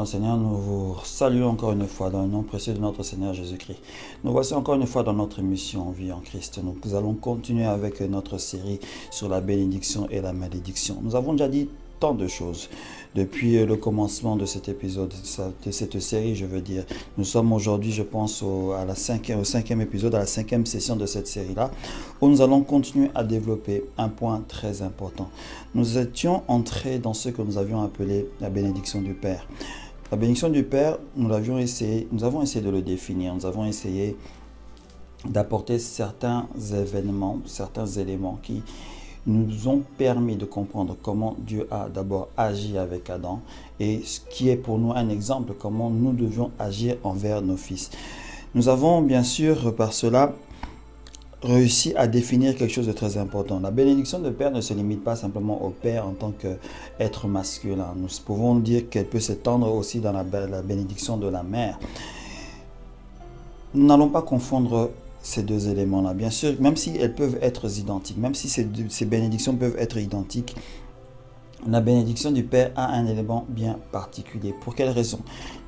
le Seigneur, nous vous saluons encore une fois dans le nom précieux de notre Seigneur Jésus-Christ. Nous voici encore une fois dans notre émission Vie en Christ. Nous allons continuer avec notre série sur la bénédiction et la malédiction. Nous avons déjà dit tant de choses depuis le commencement de cet épisode, de cette série, je veux dire. Nous sommes aujourd'hui, je pense, au cinquième épisode, à la cinquième session de cette série-là, où nous allons continuer à développer un point très important. Nous étions entrés dans ce que nous avions appelé la bénédiction du Père. La bénédiction du Père, nous avons essayé de le définir, nous avons essayé d'apporter certains événements, certains éléments qui nous ont permis de comprendre comment Dieu a d'abord agi avec Adam et ce qui est pour nous un exemple, comment nous devions agir envers nos fils. Nous avons bien sûr par cela réussi à définir quelque chose de très important. La bénédiction de Père ne se limite pas simplement au Père en tant qu'être masculin. Nous pouvons dire qu'elle peut s'étendre aussi dans la bénédiction de la mère. Nous n'allons pas confondre ces deux éléments-là. Bien sûr, même si elles peuvent être identiques, même si ces bénédictions peuvent être identiques, la bénédiction du Père a un élément bien particulier. Pour quelle raison?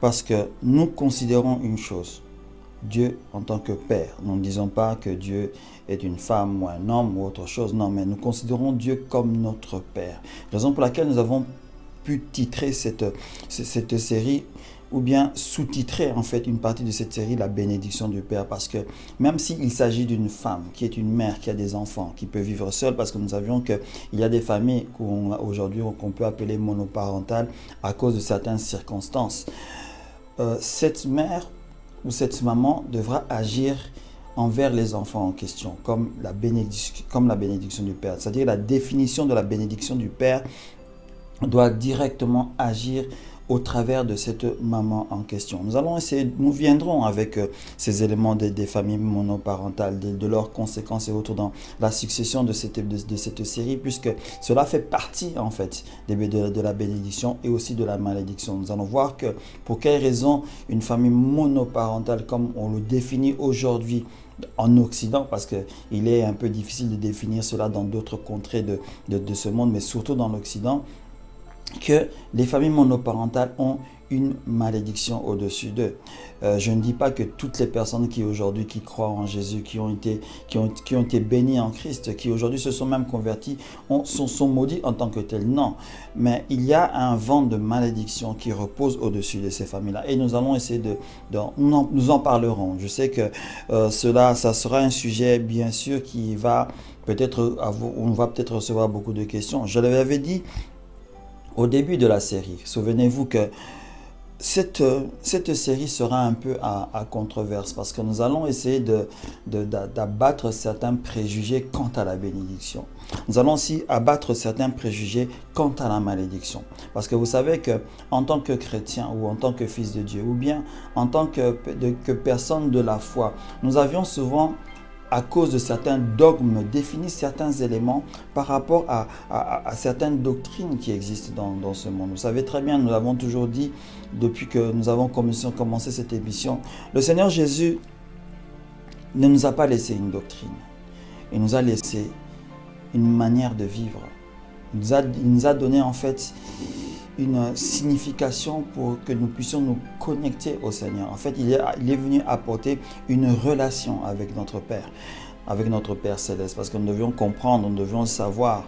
Parce que nous considérons une chose, Dieu en tant que Père. Nous ne disons pas que Dieu est une femme ou un homme ou autre chose, non, mais nous considérons Dieu comme notre Père. Raison pour laquelle nous avons pu titrer cette série ou bien sous-titrer en fait une partie de cette série, la bénédiction du Père, parce que même s'il s'agit d'une femme qui est une mère, qui a des enfants, qui peut vivre seule, parce que nous savions qu'il y a des familles aujourd'hui qu'on peut appeler monoparentales à cause de certaines circonstances, cette mère ou cette maman devra agir envers les enfants en question, comme la bénédiction du Père. C'est-à-dire la définition de la bénédiction du Père doit directement agir au travers de cette maman en question. Nous viendrons avec ces éléments des familles monoparentales, de leurs conséquences et autres dans la succession de cette série, puisque cela fait partie en fait de la bénédiction et aussi de la malédiction. Nous allons voir que pour quelles raisons une famille monoparentale, comme on le définit aujourd'hui en Occident, parce qu'il est un peu difficile de définir cela dans d'autres contrées de ce monde, mais surtout dans l'Occident, que les familles monoparentales ont une malédiction au-dessus d'eux. Je ne dis pas que toutes les personnes qui aujourd'hui croient en Jésus, qui ont été bénies en Christ, qui aujourd'hui se sont même convertis, sont maudits en tant que tels. Non, mais il y a un vent de malédiction qui repose au-dessus de ces familles-là. Et nous allons essayer nous en parlerons. Je sais que ça sera un sujet bien sûr qui va on va peut-être recevoir beaucoup de questions. Je l'avais dit au début de la série. Souvenez-vous que cette série sera un peu à controverse parce que nous allons essayer d'abattre certains préjugés quant à la bénédiction. Nous allons aussi abattre certains préjugés quant à la malédiction. Parce que vous savez qu'en tant que chrétien ou en tant que fils de Dieu ou bien en tant que personne de la foi, nous avions souvent, à cause de certains dogmes, définit certains éléments par rapport à certaines doctrines qui existent dans ce monde. Vous savez très bien, nous l'avons toujours dit depuis que nous avons commencé cette émission, le Seigneur Jésus ne nous a pas laissé une doctrine. Il nous a laissé une manière de vivre. Il nous a donné en fait une signification pour que nous puissions nous connecter au Seigneur. En fait, il est venu apporter une relation avec notre Père céleste, parce que nous devions comprendre, nous devions savoir.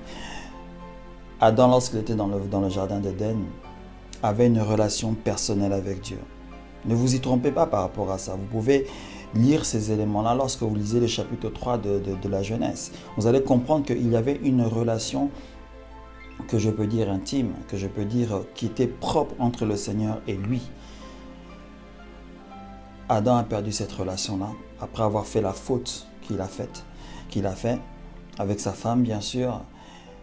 Adam, lorsqu'il était dans le jardin d'Éden, avait une relation personnelle avec Dieu. Ne vous y trompez pas par rapport à ça. Vous pouvez lire ces éléments-là lorsque vous lisez le chapitre 3 de la Genèse. Vous allez comprendre qu'il y avait une relation que je peux dire intime, que je peux dire qui était propre entre le Seigneur et lui. Adam a perdu cette relation-là après avoir fait la faute qu'il a fait avec sa femme bien sûr.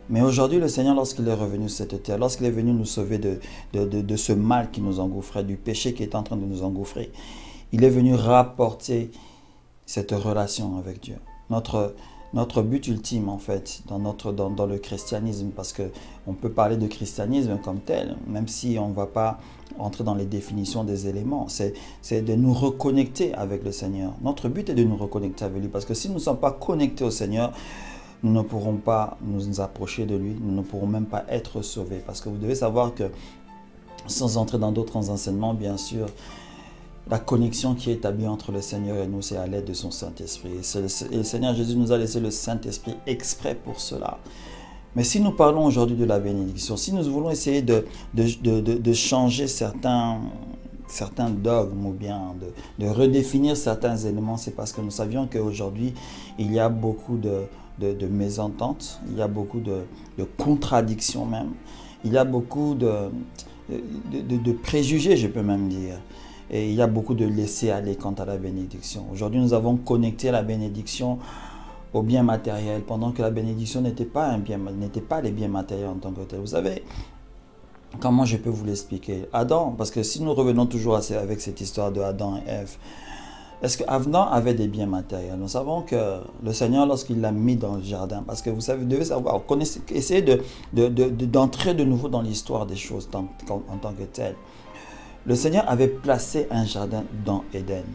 Mais aujourd'hui le Seigneur, lorsqu'il est revenu sur cette terre, lorsqu'il est venu nous sauver de ce mal qui nous engouffrait, du péché qui est en train de nous engouffrer, il est venu rapporter cette relation avec Dieu. Notre but ultime en fait dans le christianisme, parce qu'on peut parler de christianisme comme tel, même si on ne va pas entrer dans les définitions des éléments, c'est de nous reconnecter avec le Seigneur. Notre but est de nous reconnecter avec lui, parce que si nous ne sommes pas connectés au Seigneur, nous ne pourrons pas nous approcher de lui, nous ne pourrons même pas être sauvés, parce que vous devez savoir que sans entrer dans d'autres enseignements, bien sûr, la connexion qui est établie entre le Seigneur et nous, c'est à l'aide de son Saint-Esprit. Et le Seigneur Jésus nous a laissé le Saint-Esprit exprès pour cela. Mais si nous parlons aujourd'hui de la bénédiction, si nous voulons essayer de changer certains dogmes ou bien de redéfinir certains éléments, c'est parce que nous savions qu'aujourd'hui, il y a beaucoup de mésententes, il y a beaucoup de contradictions même, il y a beaucoup de préjugés, je peux même dire. Et il y a beaucoup de laisser-aller quant à la bénédiction. Aujourd'hui, nous avons connecté la bénédiction au bien matériel, pendant que la bénédiction n'était pas les biens matériels en tant que tel. Vous savez, comment je peux vous l'expliquer? Adam, parce que si nous revenons toujours avec cette histoire de Adam et Ève, est-ce que Adam avait des biens matériels? Nous savons que le Seigneur, lorsqu'il l'a mis dans le jardin, parce que vous savez, vous devez savoir, essayez d'entrer de nouveau dans l'histoire des choses en tant que tel. Le Seigneur avait placé un jardin dans Éden.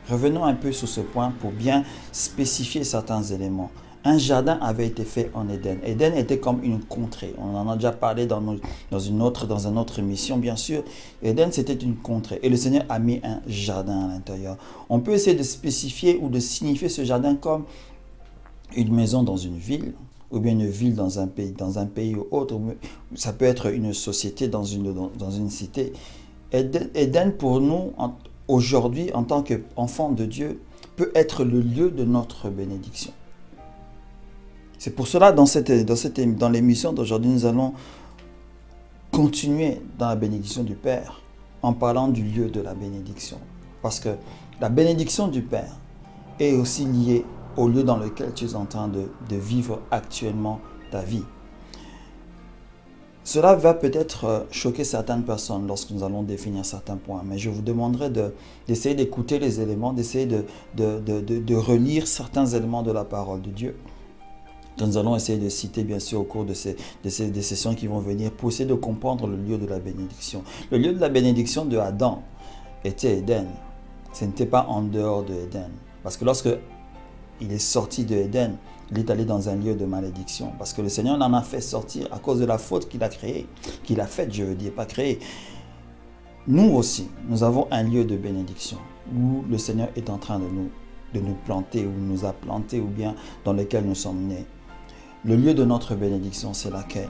Revenons un peu sur ce point pour bien spécifier certains éléments. Un jardin avait été fait en Éden. Éden était comme une contrée. On en a déjà parlé dans une autre émission, bien sûr. Éden, c'était une contrée. Et le Seigneur a mis un jardin à l'intérieur. On peut essayer de spécifier ou de signifier ce jardin comme une maison dans une ville, ou bien une ville dans un pays ou autre. Ça peut être une société dans une cité. Éden, pour nous, aujourd'hui, en tant qu'enfant de Dieu, peut être le lieu de notre bénédiction. C'est pour cela, dans l'émission d'aujourd'hui, nous allons continuer dans la bénédiction du Père, en parlant du lieu de la bénédiction. Parce que la bénédiction du Père est aussi liée au lieu dans lequel tu es en train de vivre actuellement ta vie. Cela va peut-être choquer certaines personnes lorsque nous allons définir certains points, mais je vous demanderai d'essayer d'écouter les éléments, d'essayer de relire certains éléments de la parole de Dieu. Nous allons essayer de citer bien sûr au cours de ces sessions qui vont venir pour essayer de comprendre le lieu de la bénédiction. Le lieu de la bénédiction de Adam était Éden. Ce n'était pas en dehors de Éden. Parce que lorsque il est sorti de Éden, il est allé dans un lieu de malédiction. Parce que le Seigneur l'en a fait sortir à cause de la faute qu'il a créée. Qu'il a faite, je veux dire, pas créée. Nous aussi, nous avons un lieu de bénédiction où le Seigneur est en train de nous planter, ou nous a plantés, ou bien dans lequel nous sommes nés. Le lieu de notre bénédiction, c'est laquelle?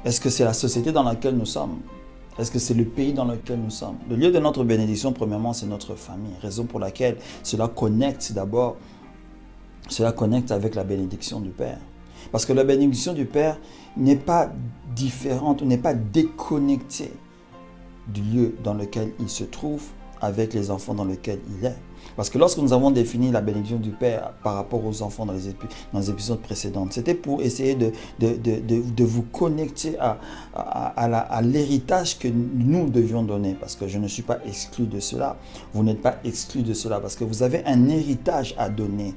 Est-ce que c'est la société dans laquelle nous sommes? Est-ce que c'est le pays dans lequel nous sommes? Le lieu de notre bénédiction, premièrement, c'est notre famille. Raison pour laquelle cela connecte d'abord. Cela connecte avec la bénédiction du Père. Parce que la bénédiction du Père n'est pas différente, n'est pas déconnectée du lieu dans lequel il se trouve avec les enfants dans lesquels il est. Parce que lorsque nous avons défini la bénédiction du Père par rapport aux enfants dans les épisodes précédents, c'était pour essayer de vous connecter à l'héritage que nous devions donner. Parce que je ne suis pas exclu de cela. Vous n'êtes pas exclu de cela. Parce que vous avez un héritage à donner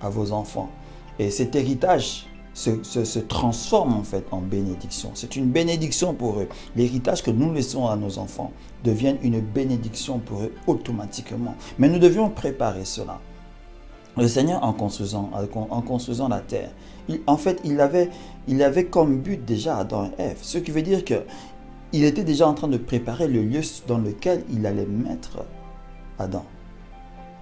à vos enfants. Et cet héritage se transforme en fait en bénédiction. C'est une bénédiction pour eux. L'héritage que nous laissons à nos enfants devient une bénédiction pour eux automatiquement. Mais nous devions préparer cela. Le Seigneur, en construisant la terre, il avait comme but déjà Adam et Ève. Ce qui veut dire qu'il était déjà en train de préparer le lieu dans lequel il allait mettre Adam.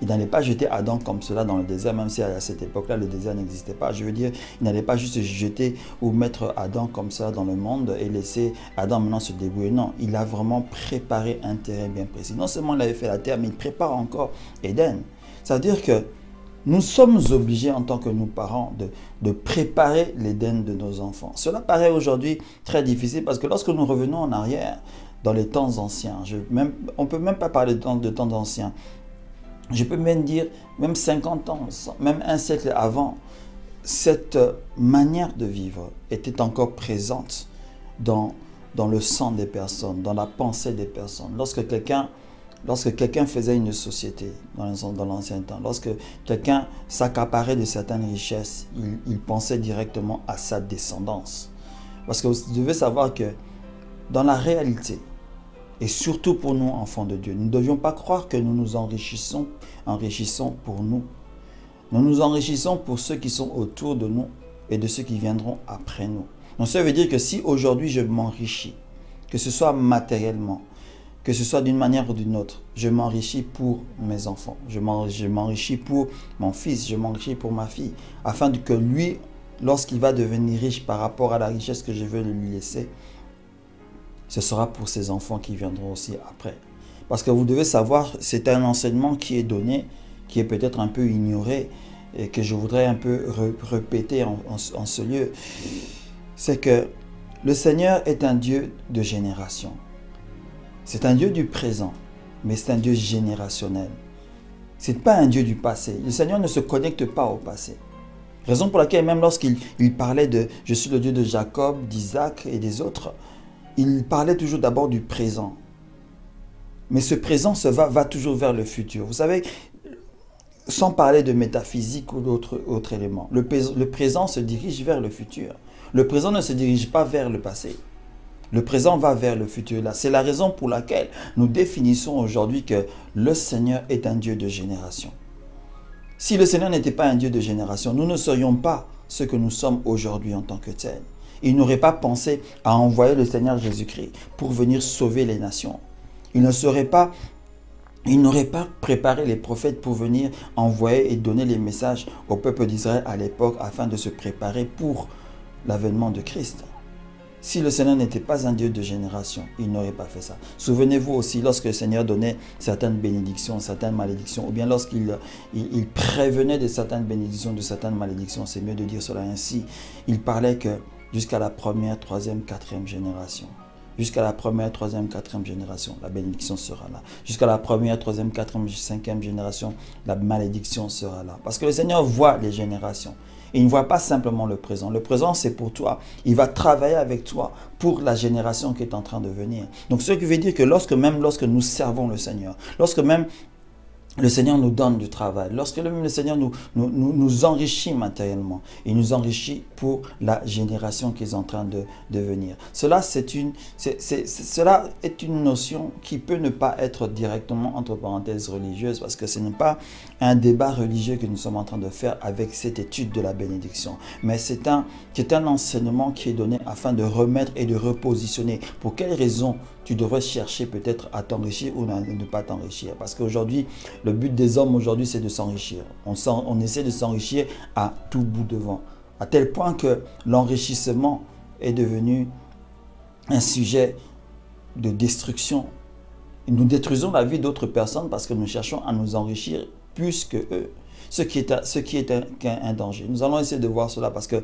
Il n'allait pas jeter Adam comme cela dans le désert, même si à cette époque-là, le désert n'existait pas. Je veux dire, il n'allait pas juste jeter ou mettre Adam comme ça dans le monde et laisser Adam maintenant se débrouiller. Non, il a vraiment préparé un terrain bien précis. Non seulement il avait fait la terre, mais il prépare encore Éden. Ça veut dire que nous sommes obligés en tant que nous parents de préparer l'Éden de nos enfants. Cela paraît aujourd'hui très difficile parce que lorsque nous revenons en arrière, dans les temps anciens, on ne peut même pas parler de temps anciens. Je peux même dire, même 50 ans, même un siècle avant, cette manière de vivre était encore présente dans le sang des personnes, dans la pensée des personnes. Lorsque quelqu'un faisait une société dans l'ancien temps, lorsque quelqu'un s'accaparait de certaines richesses, il pensait directement à sa descendance. Parce que vous devez savoir que dans la réalité, et surtout pour nous, enfants de Dieu, nous ne devions pas croire que nous nous enrichissons pour nous. Nous nous enrichissons pour ceux qui sont autour de nous et de ceux qui viendront après nous. Donc ça veut dire que si aujourd'hui je m'enrichis, que ce soit matériellement, que ce soit d'une manière ou d'une autre. Je m'enrichis pour mes enfants, je m'enrichis pour mon fils, je m'enrichis pour ma fille, afin que lui, lorsqu'il va devenir riche par rapport à la richesse que je veux lui laisser, ce sera pour ses enfants qui viendront aussi après. Parce que vous devez savoir, c'est un enseignement qui est donné, qui est peut-être un peu ignoré, et que je voudrais un peu répéter en ce lieu. C'est que le Seigneur est un Dieu de génération. C'est un Dieu du présent, mais c'est un Dieu générationnel. Ce n'est pas un Dieu du passé. Le Seigneur ne se connecte pas au passé. Raison pour laquelle même lorsqu'il parlait de « Je suis le Dieu de Jacob, d'Isaac et des autres », il parlait toujours d'abord du présent. Mais ce présent va toujours vers le futur. Vous savez, sans parler de métaphysique ou d'autres éléments, le présent se dirige vers le futur. Le présent ne se dirige pas vers le passé. Le présent va vers le futur. C'est la raison pour laquelle nous définissons aujourd'hui que le Seigneur est un Dieu de génération. Si le Seigneur n'était pas un Dieu de génération, nous ne serions pas ce que nous sommes aujourd'hui en tant que tel. Il n'aurait pas pensé à envoyer le Seigneur Jésus-Christ pour venir sauver les nations. Il n'aurait pas préparé les prophètes pour venir envoyer et donner les messages au peuple d'Israël à l'époque afin de se préparer pour l'avènement de Christ. Si le Seigneur n'était pas un Dieu de génération, il n'aurait pas fait ça. Souvenez-vous aussi, lorsque le Seigneur donnait certaines bénédictions, certaines malédictions, ou bien lorsqu'il prévenait de certaines bénédictions, de certaines malédictions, c'est mieux de dire cela ainsi, il parlait que jusqu'à la première, troisième, quatrième génération, jusqu'à la première, troisième, quatrième génération, la bénédiction sera là. Jusqu'à la première, troisième, quatrième, cinquième génération, la malédiction sera là. Parce que le Seigneur voit les générations. Il ne voit pas simplement le présent. Le présent, c'est pour toi. Il va travailler avec toi pour la génération qui est en train de venir. Donc, ce qui veut dire que lorsque nous servons le Seigneur, lorsque même le Seigneur nous donne du travail, lorsque le Seigneur nous enrichit matériellement, il nous enrichit pour la génération qui est en train de venir. Cela est une notion qui peut ne pas être directement, entre parenthèses, religieuse, parce que ce n'est pas un débat religieux que nous sommes en train de faire avec cette étude de la bénédiction. Mais c'est un enseignement qui est donné afin de remettre et de repositionner. Pour quelles raisons tu devrais chercher peut-être à t'enrichir ou à ne pas t'enrichir. Parce qu'aujourd'hui, le but des hommes aujourd'hui, c'est de s'enrichir. On essaie de s'enrichir à tout bout de vent. À tel point que l'enrichissement est devenu un sujet de destruction. Nous détruisons la vie d'autres personnes parce que nous cherchons à nous enrichir plus que eux. Ce qui est un danger. Nous allons essayer de voir cela parce que,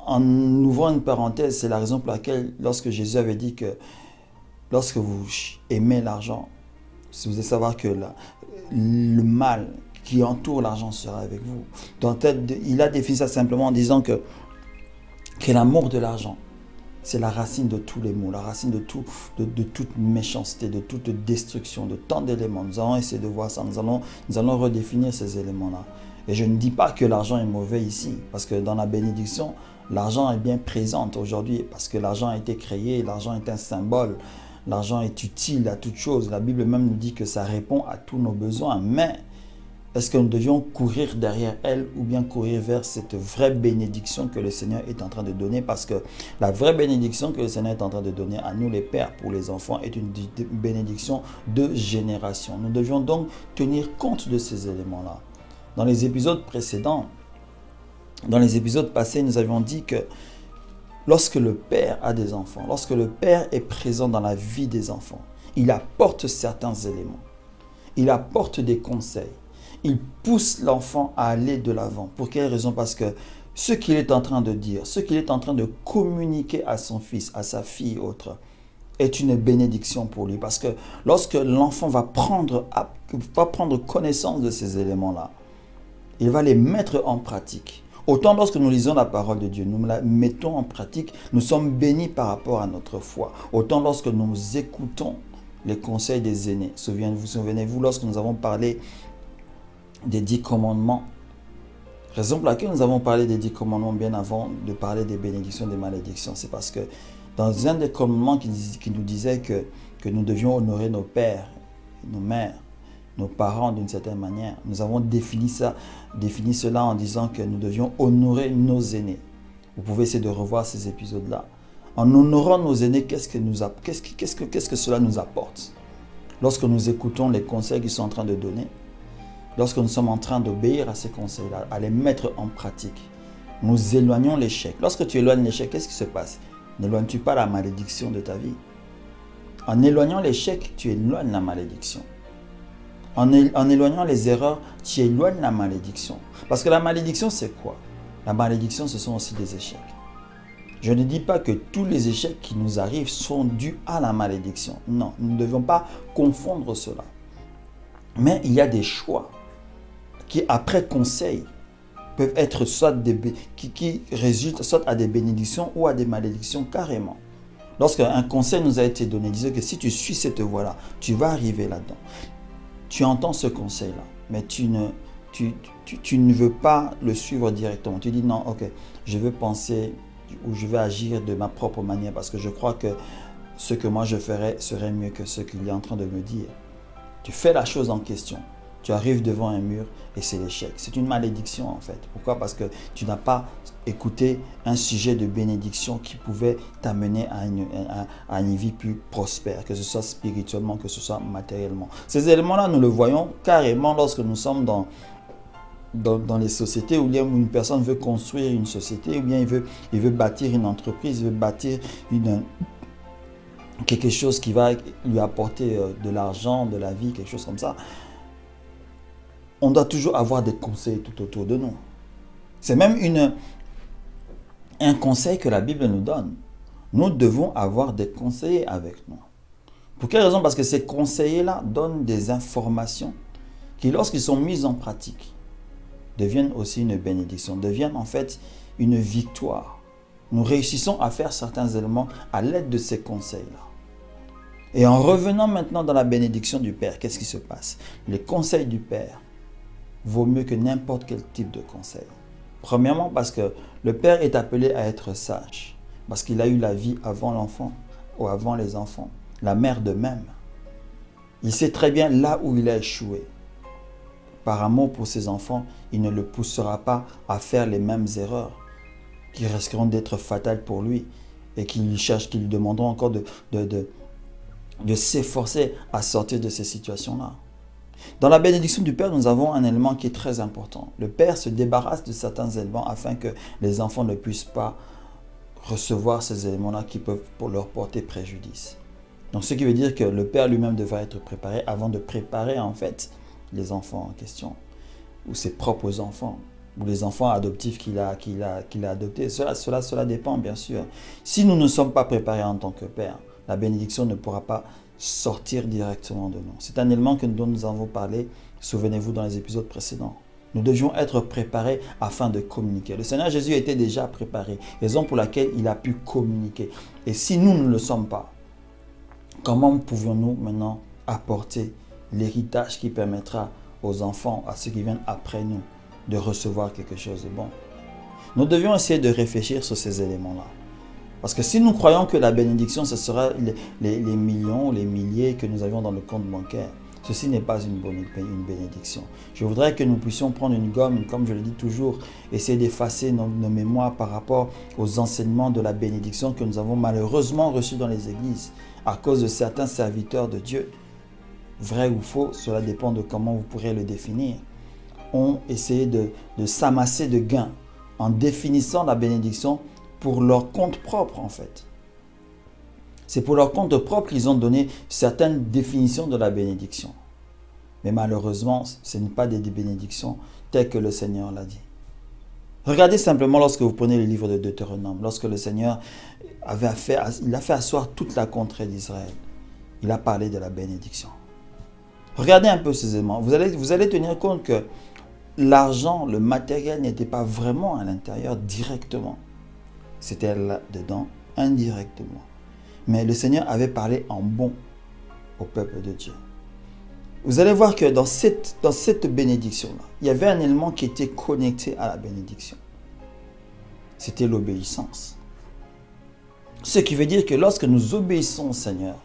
en ouvrant une parenthèse, c'est la raison pour laquelle, lorsque Jésus avait dit que lorsque vous aimez l'argent, vous devez savoir que le mal qui entoure l'argent sera avec vous. Il a défini ça simplement en disant que l'amour de l'argent, c'est la racine de tous les maux, la racine de toute méchanceté, de toute destruction, de tant d'éléments. Nous allons essayer de voir ça, nous allons redéfinir ces éléments-là. Et je ne dis pas que l'argent est mauvais ici, parce que dans la bénédiction, l'argent est bien présent aujourd'hui, parce que l'argent a été créé, l'argent est un symbole. L'argent est utile à toute chose. La Bible même nous dit que ça répond à tous nos besoins. Mais est-ce que nous devions courir derrière elle ou bien courir vers cette vraie bénédiction que le Seigneur est en train de donner? Parce que la vraie bénédiction que le Seigneur est en train de donner à nous les pères pour les enfants est une bénédiction de génération. Nous devions donc tenir compte de ces éléments-là. Dans les épisodes précédents, dans les épisodes passés, nous avions dit que lorsque le Père a des enfants, lorsque le Père est présent dans la vie des enfants, il apporte certains éléments. Il apporte des conseils. Il pousse l'enfant à aller de l'avant. Pour quelle raison? Parce que ce qu'il est en train de dire, ce qu'il est en train de communiquer à son fils, à sa fille, autre, est une bénédiction pour lui. Parce que lorsque l'enfant va prendre connaissance de ces éléments-là, il va les mettre en pratique. Autant lorsque nous lisons la parole de Dieu, nous la mettons en pratique, nous sommes bénis par rapport à notre foi. Autant lorsque nous écoutons les conseils des aînés. Souvenez-vous lorsque nous avons parlé des 10 commandements. Raison pour laquelle nous avons parlé des 10 commandements bien avant de parler des bénédictions et des malédictions. C'est parce que dans un des commandements qui nous disait que nous devions honorer nos pères, nos mères, nos parents d'une certaine manière. Nous avons défini cela en disant que nous devions honorer nos aînés. Vous pouvez essayer de revoir ces épisodes-là. En honorant nos aînés, qu'est-ce que cela nous apporte? Lorsque nous écoutons les conseils qu'ils sont en train de donner, lorsque nous sommes en train d'obéir à ces conseils-là, à les mettre en pratique, nous éloignons l'échec. Lorsque tu éloignes l'échec, qu'est-ce qui se passe? N'éloignes-tu pas la malédiction de ta vie? En éloignant l'échec, tu éloignes la malédiction. En éloignant les erreurs, tu éloignes la malédiction. Parce que la malédiction, c'est quoi? La malédiction, ce sont aussi des échecs. Je ne dis pas que tous les échecs qui nous arrivent sont dus à la malédiction. Non, nous ne devons pas confondre cela. Mais il y a des choix qui, après conseil, peuvent être soit qui résultent soit à des bénédictions ou à des malédictions carrément. Lorsqu'un conseil nous a été donné, disait que si tu suis cette voie-là, tu vas arriver là-dedans. Tu entends ce conseil-là, mais tu ne veux pas le suivre directement. Tu dis non, ok, je veux penser ou je vais agir de ma propre manière parce que je crois que ce que moi je ferais serait mieux que ce qu'il est en train de me dire. Tu fais la chose en question. Tu arrives devant un mur et c'est l'échec. C'est une malédiction en fait. Pourquoi? Parce que tu n'as pas écouté un sujet de bénédiction qui pouvait t'amener à une vie plus prospère, que ce soit spirituellement, que ce soit matériellement. Ces éléments-là, nous le voyons carrément lorsque nous sommes dans les sociétés où une personne veut construire une société, ou bien il veut bâtir une entreprise, il veut bâtir quelque chose qui va lui apporter de l'argent, de la vie, quelque chose comme ça. On doit toujours avoir des conseils tout autour de nous. C'est même un conseil que la Bible nous donne. Nous devons avoir des conseillers avec nous. Pour quelle raison? Parce que ces conseillers-là donnent des informations qui, lorsqu'ils sont mises en pratique, deviennent aussi une bénédiction, deviennent en fait une victoire. Nous réussissons à faire certains éléments à l'aide de ces conseils-là. Et en revenant maintenant dans la bénédiction du Père, qu'est-ce qui se passe? Les conseils du Père vaut mieux que n'importe quel type de conseil. Premièrement, parce que le Père est appelé à être sage, parce qu'il a eu la vie avant l'enfant ou avant les enfants. La mère de même. Il sait très bien là où il a échoué. Par amour pour ses enfants, il ne le poussera pas à faire les mêmes erreurs qui risqueront d'être fatales pour lui et qui lui demanderont encore de s'efforcer à sortir de ces situations-là. Dans la bénédiction du Père, nous avons un élément qui est très important. Le Père se débarrasse de certains éléments afin que les enfants ne puissent pas recevoir ces éléments-là qui peuvent leur porter préjudice. Donc, ce qui veut dire que le Père lui-même devrait être préparé avant de préparer en fait les enfants en question, ou ses propres enfants, ou les enfants adoptifs qu'il a adoptés. Cela dépend bien sûr. Si nous ne sommes pas préparés en tant que Père, la bénédiction ne pourra pas sortir directement de nous. C'est un élément dont nous avons parlé, souvenez-vous, dans les épisodes précédents. Nous devions être préparés afin de communiquer. Le Seigneur Jésus était déjà préparé, raison pour laquelle il a pu communiquer. Et si nous ne le sommes pas, comment pouvons-nous maintenant apporter l'héritage qui permettra aux enfants, à ceux qui viennent après nous, de recevoir quelque chose de bon? Nous devions essayer de réfléchir sur ces éléments-là. Parce que si nous croyons que la bénédiction, ce sera les millions, les milliers que nous avions dans le compte bancaire, ceci n'est pas une bénédiction. Je voudrais que nous puissions prendre une gomme, comme je le dis toujours, essayer d'effacer nos mémoires par rapport aux enseignements de la bénédiction que nous avons malheureusement reçus dans les églises à cause de certains serviteurs de Dieu. Vrai ou faux, cela dépend de comment vous pourrez le définir. Ont essayé de s'amasser de gains en définissant la bénédiction pour leur compte propre en fait. C'est pour leur compte propre qu'ils ont donné certaines définitions de la bénédiction. Mais malheureusement, ce n'est pas des bénédictions telles que le Seigneur l'a dit. Regardez simplement lorsque vous prenez le livre de Deutéronome, lorsque le Seigneur a fait asseoir toute la contrée d'Israël. Il a parlé de la bénédiction. Regardez un peu ces éléments. Vous allez tenir compte que l'argent, le matériel n'était pas vraiment à l'intérieur directement. C'était là-dedans indirectement. Mais le Seigneur avait parlé en bon au peuple de Dieu. Vous allez voir que dans cette bénédiction-là, il y avait un élément qui était connecté à la bénédiction. C'était l'obéissance. Ce qui veut dire que lorsque nous obéissons au Seigneur,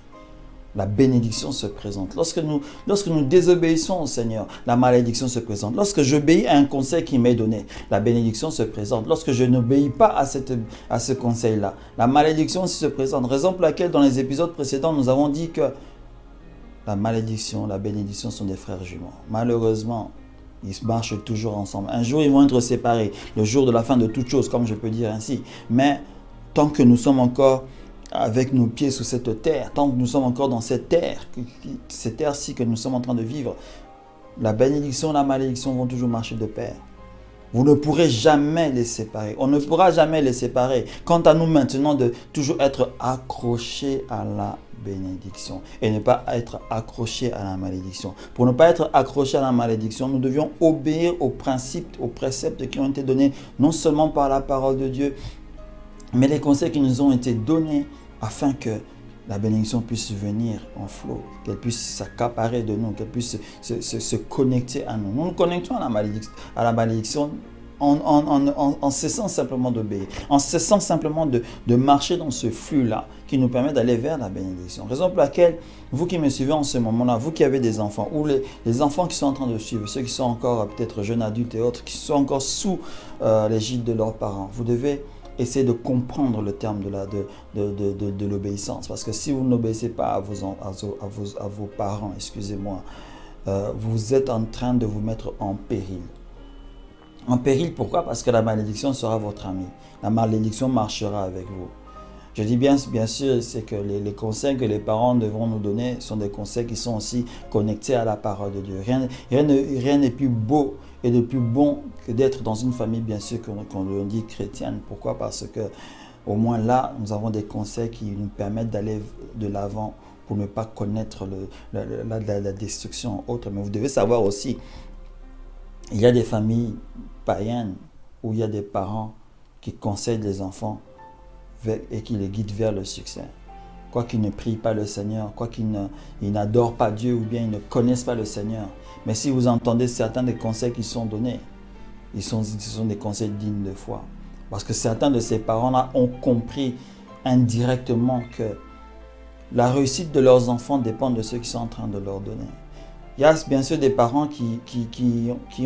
la bénédiction se présente. Lorsque nous désobéissons au Seigneur, la malédiction se présente. Lorsque j'obéis à un conseil qui m'est donné, la bénédiction se présente. Lorsque je n'obéis pas à ce conseil-là, la malédiction se présente. Raison pour laquelle dans les épisodes précédents, nous avons dit que la malédiction, la bénédiction sont des frères jumeaux. Malheureusement, ils marchent toujours ensemble. Un jour, ils vont être séparés. Le jour de la fin de toute chose, comme je peux dire ainsi. Mais tant que nous sommes encore avec nos pieds sous cette terre, tant que nous sommes encore dans cette terre-ci que nous sommes en train de vivre, la bénédiction et la malédiction vont toujours marcher de pair. Vous ne pourrez jamais les séparer. On ne pourra jamais les séparer. Quant à nous maintenant de toujours être accrochés à la bénédiction et ne pas être accrochés à la malédiction. Pour ne pas être accrochés à la malédiction, nous devions obéir aux principes, aux préceptes qui ont été donnés non seulement par la parole de Dieu, mais les conseils qui nous ont été donnés afin que la bénédiction puisse venir en flot, qu'elle puisse s'accaparer de nous, qu'elle puisse se connecter à nous. Nous nous connectons à la malédiction en cessant simplement d'obéir, en cessant simplement de marcher dans ce flux-là qui nous permet d'aller vers la bénédiction. Raison pour laquelle, vous qui me suivez en ce moment-là, vous qui avez des enfants, ou les enfants qui sont en train de suivre, ceux qui sont encore peut-être jeunes adultes et autres, qui sont encore sous l'égide de leurs parents, vous devez essayer de comprendre le terme de l'obéissance. Parce que si vous n'obéissez pas à vos parents, excusez-moi, vous êtes en train de vous mettre en péril. En péril, pourquoi? Parce que la malédiction sera votre ami. La malédiction marchera avec vous. Je dis bien sûr, c'est que les conseils que les parents devront nous donner sont des conseils qui sont aussi connectés à la parole de Dieu. Rien n'est plus beau et de plus bon que d'être dans une famille, bien sûr, qu'on le dit chrétienne. Pourquoi? Parce que au moins là, nous avons des conseils qui nous permettent d'aller de l'avant pour ne pas connaître la destruction autre. Mais vous devez savoir aussi, il y a des familles païennes où il y a des parents qui conseillent les enfants et qui les guident vers le succès. Quoi qu'ils ne prient pas le Seigneur, quoi qu'ils n'adorent pas Dieu ou bien ils ne connaissent pas le Seigneur. Mais si vous entendez certains des conseils qui sont donnés, ce sont des conseils dignes de foi. Parce que certains de ces parents-là ont compris indirectement que la réussite de leurs enfants dépend de ceux qui sont en train de leur donner. Il y a bien sûr des parents qui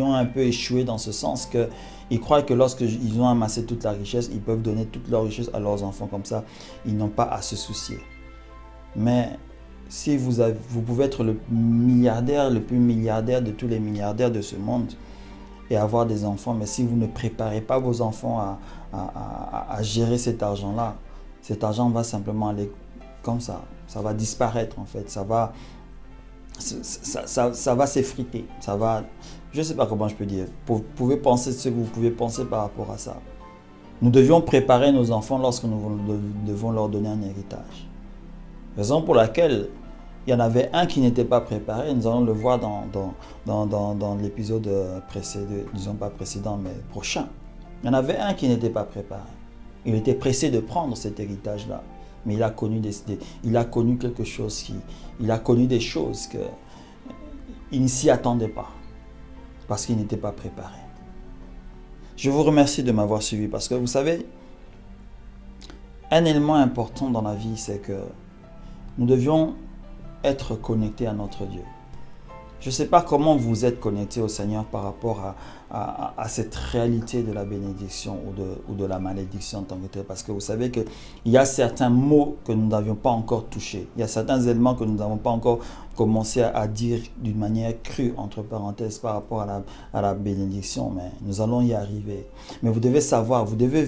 ont un peu échoué dans ce sens qu'ils croient que lorsqu'ils ont amassé toute la richesse, ils peuvent donner toute leur richesse à leurs enfants. Comme ça, ils n'ont pas à se soucier. Mais si vous pouvez être le milliardaire, le plus milliardaire de tous les milliardaires de ce monde et avoir des enfants, mais si vous ne préparez pas vos enfants à gérer cet argent-là, cet argent va simplement aller comme ça. Ça va disparaître en fait. Ça va s'effriter. Je ne sais pas comment je peux dire. Vous pouvez penser ce que vous pouvez penser par rapport à ça. Nous devions préparer nos enfants lorsque nous devons leur donner un héritage. Raison pour laquelle il y en avait un qui n'était pas préparé. Nous allons le voir dans l'épisode précédent, disons pas précédent, mais prochain. Il y en avait un qui n'était pas préparé. Il était pressé de prendre cet héritage-là. Mais il a connu quelque chose il a connu des choses qu'il ne s'y attendait pas. Parce qu'il n'était pas préparé. Je vous remercie de m'avoir suivi parce que vous savez, un élément important dans la vie, c'est que nous devions être connectés à notre Dieu. Je ne sais pas comment vous êtes connectés au Seigneur par rapport à cette réalité de la bénédiction ou de la malédiction en tant que tel. Parce que vous savez qu'il y a certains mots que nous n'avions pas encore touchés. Il y a certains éléments que nous n'avons pas encore commencé à dire d'une manière crue, entre parenthèses, par rapport à la bénédiction. Mais nous allons y arriver. Mais vous devez savoir, vous devez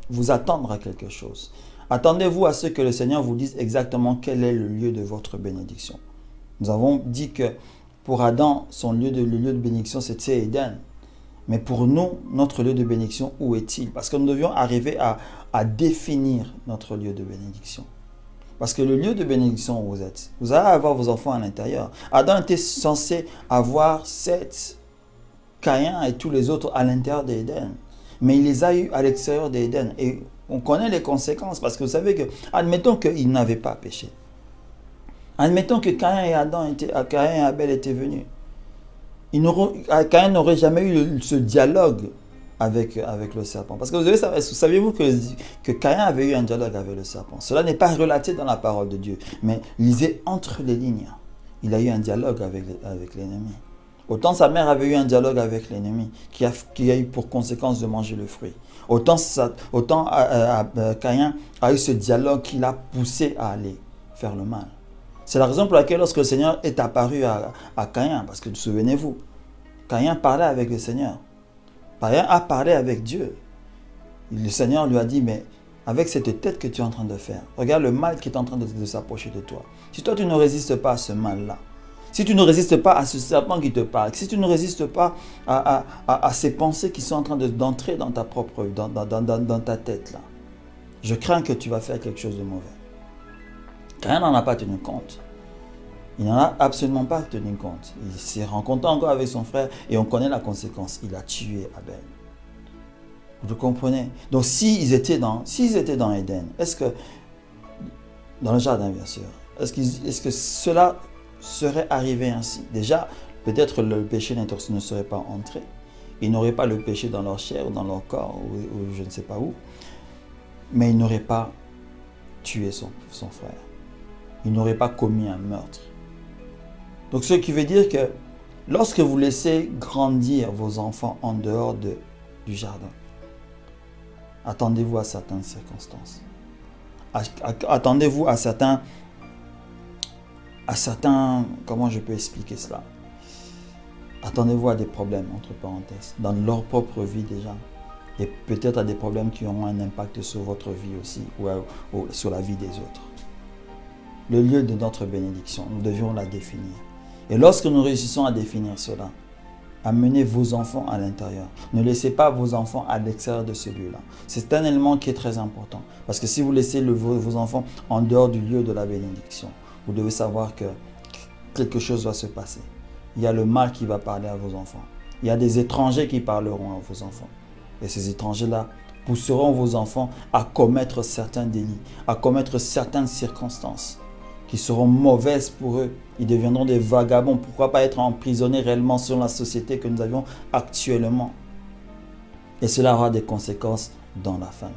vous attendre à quelque chose. Attendez-vous à ce que le Seigneur vous dise exactement quel est le lieu de votre bénédiction. Nous avons dit que pour Adam, le lieu de bénédiction, c'était Éden. Mais pour nous, notre lieu de bénédiction, où est-il? Parce que nous devions arriver à définir notre lieu de bénédiction. Parce que le lieu de bénédiction où vous êtes, vous allez avoir vos enfants à l'intérieur. Adam était censé avoir Seth, Caïn et tous les autres à l'intérieur d'Éden. Mais il les a eus à l'extérieur d'Éden. Et on connaît les conséquences. Parce que vous savez que, admettons qu'ils n'avaient pas péché. Admettons que Caïn et Abel étaient venus. Caïn n'aurait jamais eu ce dialogue avec le serpent. Parce que saviez-vous que Caïn avait eu un dialogue avec le serpent? Cela n'est pas relaté dans la parole de Dieu, mais lisez entre les lignes. Il a eu un dialogue avec l'ennemi. Autant sa mère avait eu un dialogue avec l'ennemi, qui a eu pour conséquence de manger le fruit. Autant Caïn a eu ce dialogue qui l'a poussé à aller faire le mal. C'est la raison pour laquelle lorsque le Seigneur est apparu à Caïn, parce que souvenez-vous, Caïn parlait avec le Seigneur. Caïn a parlé avec Dieu. Le Seigneur lui a dit, mais avec cette tête que tu es en train de faire, regarde le mal qui est en train de s'approcher de toi. Si toi tu ne résistes pas à ce mal-là, si tu ne résistes pas à ce serpent qui te parle, si tu ne résistes pas à ces pensées qui sont en train d'entrer dans ta propre vie, dans ta tête là, je crains que tu vas faire quelque chose de mauvais. Caïn n'en a pas tenu compte. Il n'en a absolument pas tenu compte. Il s'est rencontré encore avec son frère et on connaît la conséquence. Il a tué Abel. Vous comprenez? Donc s'ils étaient dans Éden, est-ce que, dans le jardin bien sûr, est-ce que cela serait arrivé ainsi? Déjà, peut-être le péché ne serait pas entré. Ils n'auraient pas le péché dans leur chair ou dans leur corps ou je ne sais pas où. Mais ils n'auraient pas tué son frère. Ils n'auraient pas commis un meurtre. Donc ce qui veut dire que lorsque vous laissez grandir vos enfants en dehors du jardin, attendez-vous à certaines circonstances. Attendez-vous à certains, comment je peux expliquer cela? Attendez-vous à des problèmes, entre parenthèses, dans leur propre vie déjà. Et peut-être à des problèmes qui auront un impact sur votre vie aussi, ou sur la vie des autres. Le lieu de notre bénédiction, nous devions la définir. Et lorsque nous réussissons à définir cela, amenez vos enfants à l'intérieur. Ne laissez pas vos enfants à l'extérieur de ce lieu-là. C'est un élément qui est très important. Parce que si vous laissez vos enfants en dehors du lieu de la bénédiction, vous devez savoir que quelque chose va se passer. Il y a le mal qui va parler à vos enfants. Il y a des étrangers qui parleront à vos enfants. Et ces étrangers-là pousseront vos enfants à commettre certains délits, à commettre certaines circonstances qui seront mauvaises pour eux. Ils deviendront des vagabonds. Pourquoi pas être emprisonnés réellement selon la société que nous avions actuellement? Et cela aura des conséquences dans la famille.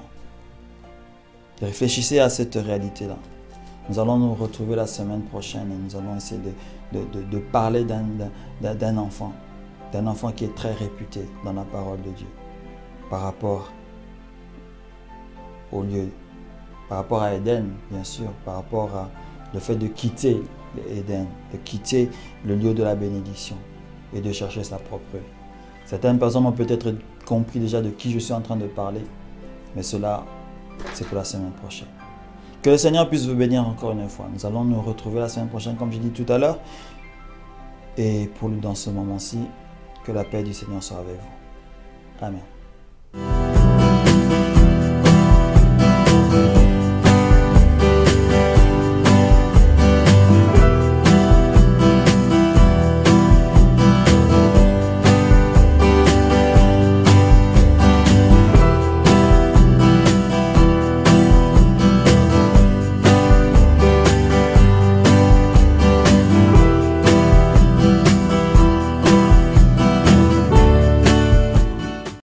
Réfléchissez à cette réalité-là. Nous allons nous retrouver la semaine prochaine et nous allons essayer de parler d'un enfant qui est très réputé dans la parole de Dieu par rapport au lieu, par rapport à Éden, bien sûr, par rapport à le fait de quitter Éden, de quitter le lieu de la bénédiction et de chercher sa propre vie. Certaines personnes ont peut-être compris déjà de qui je suis en train de parler, mais cela, c'est pour la semaine prochaine. Que le Seigneur puisse vous bénir encore une fois. Nous allons nous retrouver la semaine prochaine, comme j'ai dit tout à l'heure. Et dans ce moment-ci, que la paix du Seigneur soit avec vous. Amen.